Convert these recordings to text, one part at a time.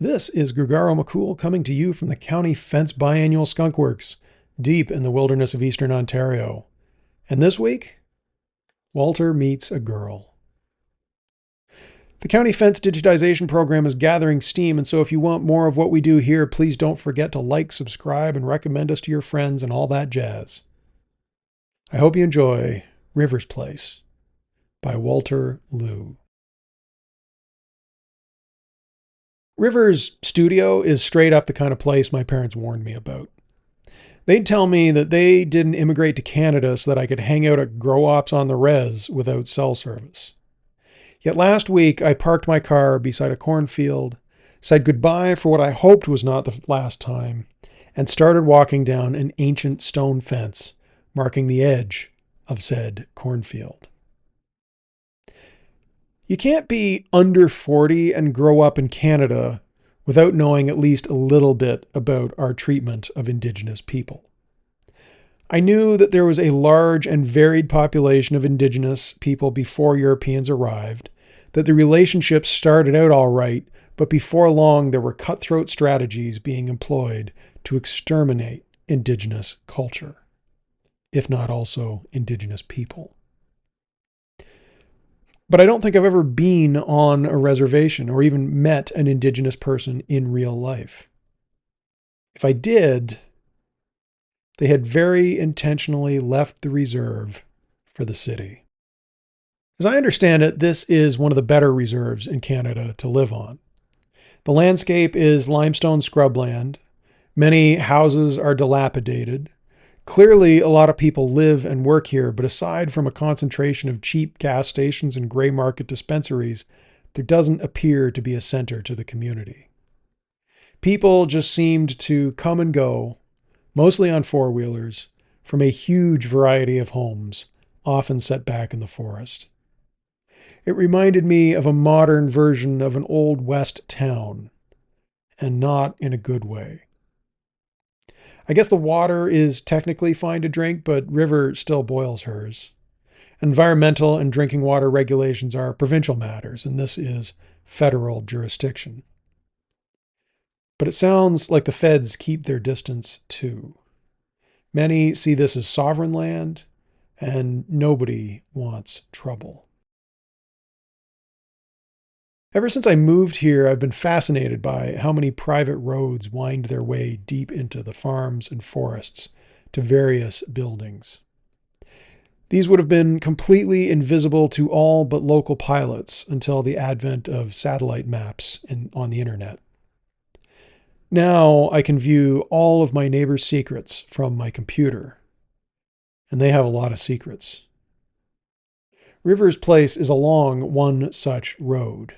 This is Grigaro McCool coming to you from the County Fence Biannual Skunk Works, deep in the wilderness of eastern Ontario. And this week, Walter meets a girl. The County Fence digitization program is gathering steam, and so if you want more of what we do here, please don't forget to like, subscribe, and recommend us to your friends and all that jazz. I hope you enjoy River's Place by Walter Liu. River's studio is straight up the kind of place my parents warned me about. They'd tell me that they didn't immigrate to Canada so that I could hang out at grow ops on the res without cell service. Yet last week I parked my car beside a cornfield, said goodbye for what I hoped was not the last time, and started walking down an ancient stone fence marking the edge of said cornfield. You can't be under 40 and grow up in Canada without knowing at least a little bit about our treatment of Indigenous people. I knew that there was a large and varied population of Indigenous people before Europeans arrived, that the relationships started out all right, but before long there were cutthroat strategies being employed to exterminate Indigenous culture, if not also Indigenous people. But I don't think I've ever been on a reservation or even met an Indigenous person in real life. If I did, they had very intentionally left the reserve for the city. As I understand it, this is one of the better reserves in Canada to live on. The landscape is limestone scrubland. Many houses are dilapidated. Clearly, a lot of people live and work here, but aside from a concentration of cheap gas stations and gray market dispensaries, there doesn't appear to be a center to the community. People just seemed to come and go, mostly on four-wheelers, from a huge variety of homes, often set back in the forest. It reminded me of a modern version of an old West town, and not in a good way. I guess the water is technically fine to drink, but River still boils hers. Environmental and drinking water regulations are provincial matters, and this is federal jurisdiction. But it sounds like the feds keep their distance too. Many see this as sovereign land, and nobody wants trouble. Ever since I moved here, I've been fascinated by how many private roads wind their way deep into the farms and forests to various buildings. These would have been completely invisible to all but local pilots until the advent of satellite maps on the internet. Now I can view all of my neighbors' secrets from my computer, and they have a lot of secrets. River's Place is along one such road.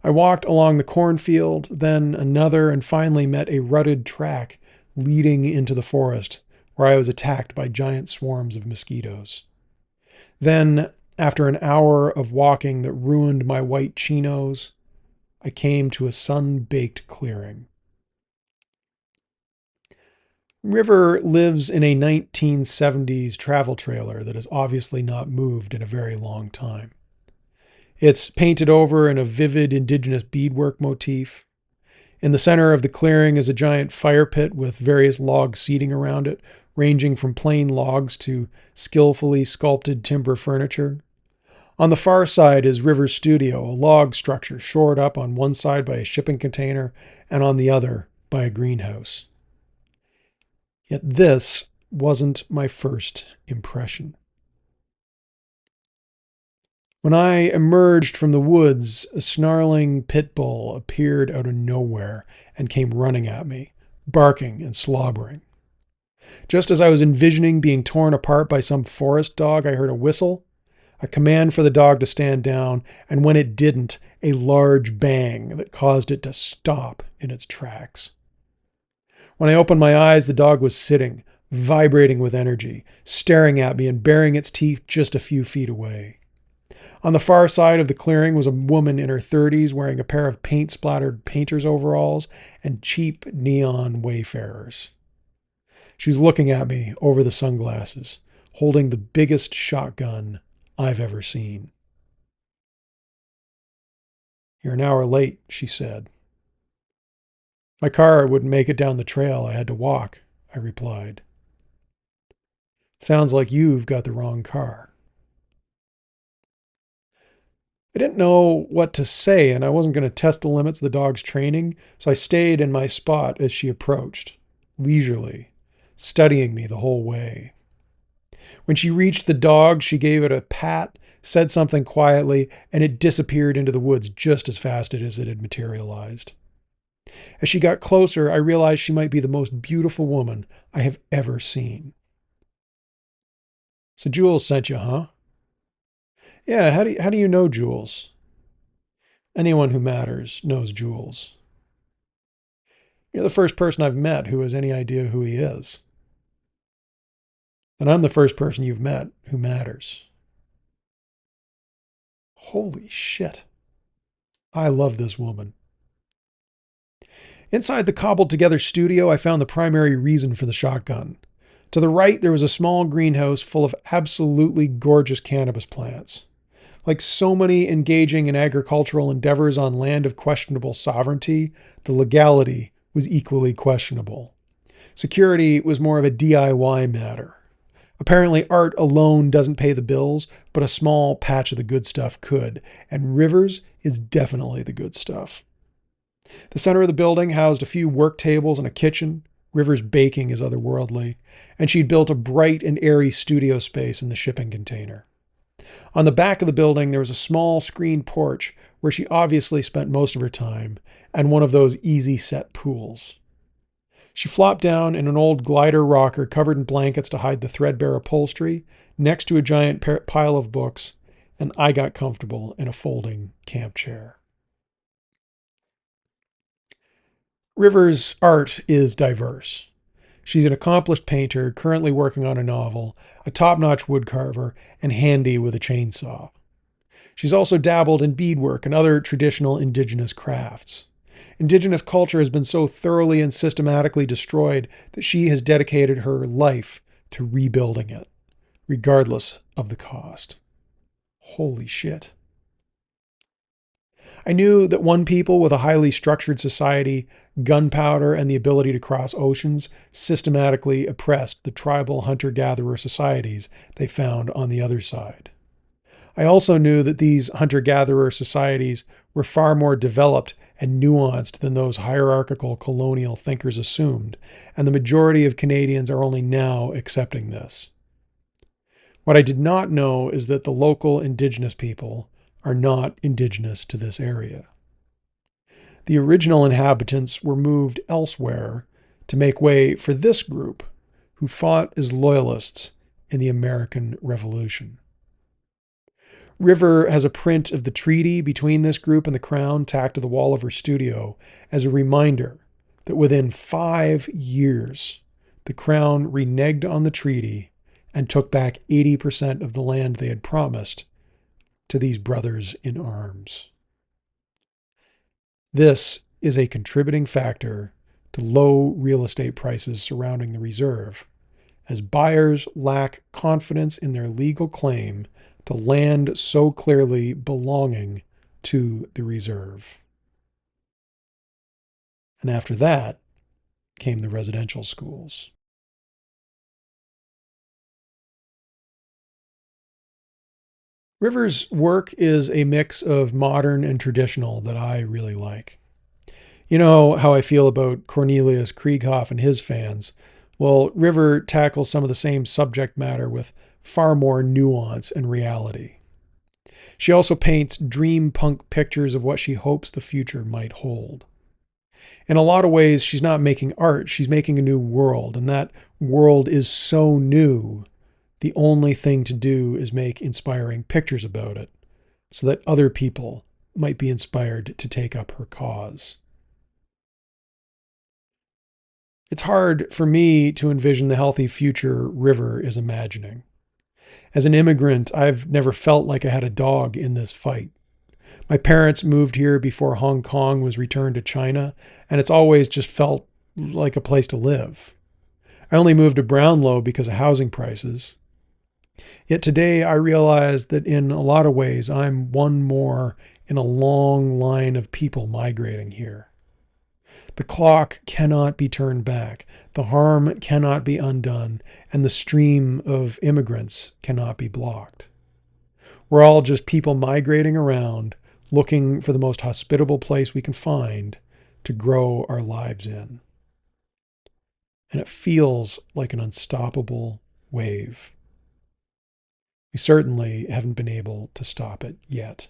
I walked along the cornfield, then another, and finally met a rutted track leading into the forest, where I was attacked by giant swarms of mosquitoes. Then, after an hour of walking that ruined my white chinos, I came to a sun-baked clearing. River lives in a 1970s travel trailer that has obviously not moved in a very long time. It's painted over in a vivid Indigenous beadwork motif. In the center of the clearing is a giant fire pit with various log seating around it, ranging from plain logs to skillfully sculpted timber furniture. On the far side is River's studio, a log structure shored up on one side by a shipping container and on the other by a greenhouse. Yet this wasn't my first impression. When I emerged from the woods, a snarling pit bull appeared out of nowhere and came running at me, barking and slobbering. Just as I was envisioning being torn apart by some forest dog, I heard a whistle, a command for the dog to stand down, and when it didn't, a large bang that caused it to stop in its tracks. When I opened my eyes, the dog was sitting, vibrating with energy, staring at me and baring its teeth just a few feet away. On the far side of the clearing was a woman in her 30s wearing a pair of paint-splattered painter's overalls and cheap neon wayfarers. She was looking at me over the sunglasses, holding the biggest shotgun I've ever seen. "You're an hour late," she said. My car wouldn't make it down the trail. I had to walk, I replied. Sounds like you've got the wrong car. I didn't know what to say, and I wasn't going to test the limits of the dog's training, so I stayed in my spot as she approached, leisurely, studying me the whole way. When she reached the dog, she gave it a pat, said something quietly, and it disappeared into the woods just as fast as it had materialized. As she got closer, I realized she might be the most beautiful woman I have ever seen. So Jules sent you, huh? Yeah, how do you know Jules? Anyone who matters knows Jules. You're the first person I've met who has any idea who he is. And I'm the first person you've met who matters. Holy shit. I love this woman. Inside the cobbled together studio, I found the primary reason for the shotgun. To the right, there was a small greenhouse full of absolutely gorgeous cannabis plants. Like so many engaging in agricultural endeavors on land of questionable sovereignty, the legality was equally questionable. Security was more of a DIY matter. Apparently, art alone doesn't pay the bills, but a small patch of the good stuff could, and Rivers is definitely the good stuff. The center of the building housed a few work tables and a kitchen. Rivers' baking is otherworldly, and she'd built a bright and airy studio space in the shipping container. On the back of the building, there was a small screened porch where she obviously spent most of her time, and one of those easy set pools. She flopped down in an old glider rocker covered in blankets to hide the threadbare upholstery, next to a giant pile of books, and I got comfortable in a folding camp chair. Rivers' art is diverse. She's an accomplished painter, currently working on a novel, a top-notch woodcarver, and handy with a chainsaw. She's also dabbled in beadwork and other traditional indigenous crafts. Indigenous culture has been so thoroughly and systematically destroyed that she has dedicated her life to rebuilding it, regardless of the cost. Holy shit. I knew that one people with a highly structured society, gunpowder, and the ability to cross oceans systematically oppressed the tribal hunter-gatherer societies they found on the other side. I also knew that these hunter-gatherer societies were far more developed and nuanced than those hierarchical colonial thinkers assumed, and the majority of Canadians are only now accepting this. What I did not know is that the local Indigenous people are not indigenous to this area. The original inhabitants were moved elsewhere to make way for this group who fought as loyalists in the American Revolution. River has a print of the treaty between this group and the Crown tacked to the wall of her studio as a reminder that within 5 years, the Crown reneged on the treaty and took back 80% of the land they had promised to these brothers in arms. This is a contributing factor to low real estate prices surrounding the reserve, as buyers lack confidence in their legal claim to land so clearly belonging to the reserve. And after that came the residential schools. Rivers' work is a mix of modern and traditional that I really like. You know how I feel about Cornelius Krieghoff and his fans. Well, River tackles some of the same subject matter with far more nuance and reality. She also paints dream punk pictures of what she hopes the future might hold. In a lot of ways, she's not making art, she's making a new world, and that world is so new, the only thing to do is make inspiring pictures about it, so that other people might be inspired to take up her cause. It's hard for me to envision the healthy future River is imagining. As an immigrant, I've never felt like I had a dog in this fight. My parents moved here before Hong Kong was returned to China, and it's always just felt like a place to live. I only moved to Brownlow because of housing prices. Yet today I realize that in a lot of ways I'm one more in a long line of people migrating here. The clock cannot be turned back. The harm cannot be undone. And the stream of immigrants cannot be blocked. We're all just people migrating around, looking for the most hospitable place we can find to grow our lives in. And it feels like an unstoppable wave. We certainly haven't been able to stop it yet.